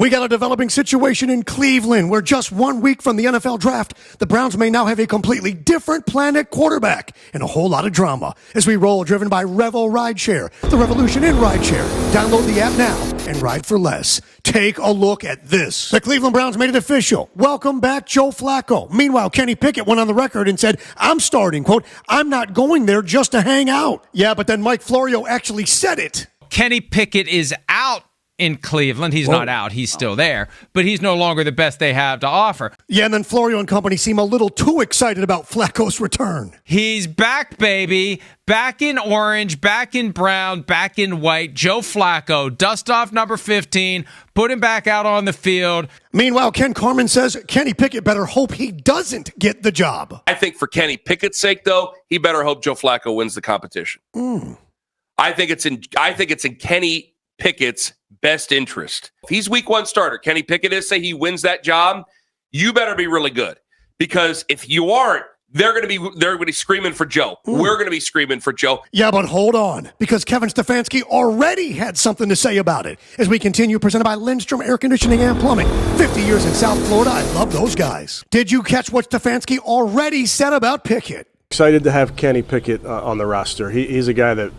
We got a developing situation in Cleveland where just 1 week from the NFL draft, the Browns may now have a completely different plan at quarterback and a whole lot of drama. As we roll, driven by Revo Rideshare, the revolution in rideshare. Download the app now and ride for less. Take a look at this. The Cleveland Browns made it official. Welcome back, Joe Flacco. Meanwhile, Kenny Pickett went on the record and said, I'm starting, quote, I'm not going there just to hang out. Yeah, but then Mike Florio actually said it. Kenny Pickett is out in Cleveland. He's not out. He's still there, but he's no longer the best they have to offer. Yeah, and then Florio and company seem a little too excited about Flacco's return. He's back, baby. Back in orange, back in brown, back in white. Joe Flacco, dust off number 15, put him back out on the field. Meanwhile, Ken Carman says Kenny Pickett better hope he doesn't get the job. I think for Kenny Pickett's sake, though, he better hope Joe Flacco wins the competition. I think it's in Kenny Pickett's best interest. If he's week one starter, Kenny Pickett is, say he wins that job, you better be really good. Because if you aren't, they're going to be screaming for Joe. We're going to be screaming for Joe. Yeah, but hold on, because Kevin Stefanski already had something to say about it. As we continue, presented by Lindstrom Air Conditioning and Plumbing. 50 years in South Florida. I love those guys. Did you catch what Stefanski already said about Pickett? Excited to have Kenny Pickett on the roster. He's a guy that,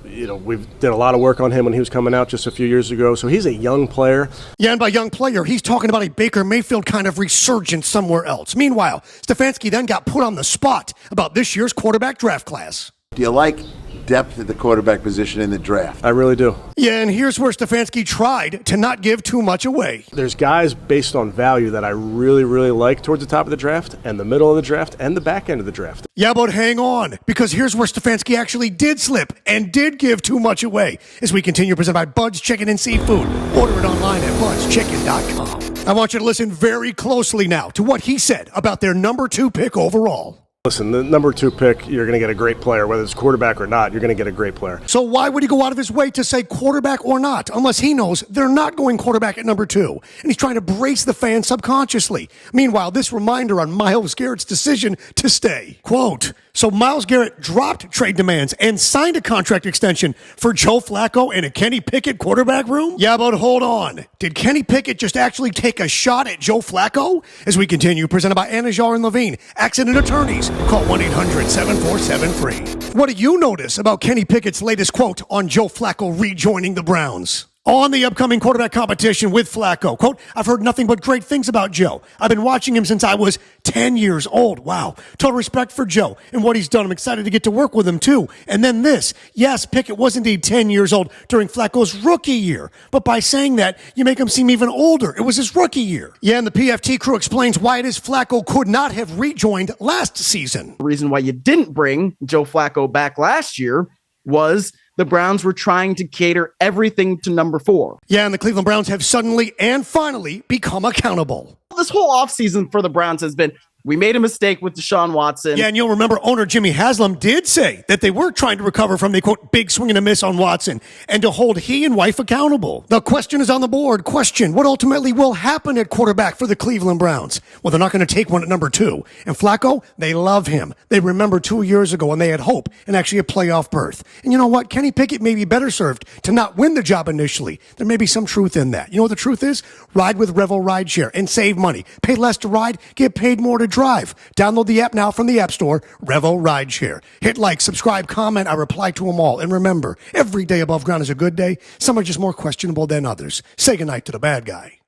we've did a lot of work on him when he was coming out just a few years ago. So he's a young player. Yeah, and by young player, he's talking about a Baker Mayfield kind of resurgence somewhere else. Meanwhile, Stefanski then got put on the spot about this year's quarterback draft class. Do you like depth at the quarterback position in the draft? I really do. Yeah, and here's where Stefanski tried to not give too much away. There's guys based on value that I really, really like towards the top of the draft and the middle of the draft and the back end of the draft. Yeah, but hang on, because here's where Stefanski actually did slip and did give too much away. As we continue, presented by Bud's Chicken and Seafood. Order it online at budschicken.com. I want you to listen very closely now to what he said about their number 2 pick overall. Listen, the number 2 pick, you're going to get a great player. Whether it's quarterback or not, you're going to get a great player. So why would he go out of his way to say quarterback or not, unless he knows they're not going quarterback at number 2, and he's trying to brace the fans subconsciously. Meanwhile, this reminder on Myles Garrett's decision to stay. Quote, so Myles Garrett dropped trade demands and signed a contract extension for Joe Flacco in a Kenny Pickett quarterback room? Yeah, but hold on. Did Kenny Pickett just actually take a shot at Joe Flacco? As we continue, presented by Anajar and Levine, Accident Attorneys. Call 1-800-747-FREE. What do you notice about Kenny Pickett's latest quote on Joe Flacco rejoining the Browns? On the upcoming quarterback competition with Flacco, quote, I've heard nothing but great things about Joe. I've been watching him since I was 10 years old. Wow. Total respect for Joe and what he's done. I'm excited to get to work with him too. And then this. Yes, Pickett was indeed 10 years old during Flacco's rookie year. But by saying that, you make him seem even older. It was his rookie year. Yeah, and the PFT crew explains why it is Flacco could not have rejoined last season. The reason why you didn't bring Joe Flacco back last year was the Browns were trying to cater everything to number 4. Yeah, and the Cleveland Browns have suddenly and finally become accountable. This whole offseason for the Browns has been, we made a mistake with Deshaun Watson. Yeah, and you'll remember owner Jimmy Haslam did say that they were trying to recover from the, quote, big swing and a miss on Watson and to hold he and wife accountable. The question is on the board. Question, what ultimately will happen at quarterback for the Cleveland Browns? Well, they're not going to take one at number 2. And Flacco, they love him. They remember 2 years ago when they had hope and actually a playoff berth. And you know what? Kenny Pickett may be better served to not win the job initially. There may be some truth in that. You know what the truth is? Ride with Revo Rideshare and save money. Pay less to ride, get paid more to drive. Download the app now from the App Store, Revo Rideshare. Hit like, subscribe, comment. I reply to them all. And remember, every day above ground is a good day. Some are just more questionable than others. Say goodnight to the bad guy.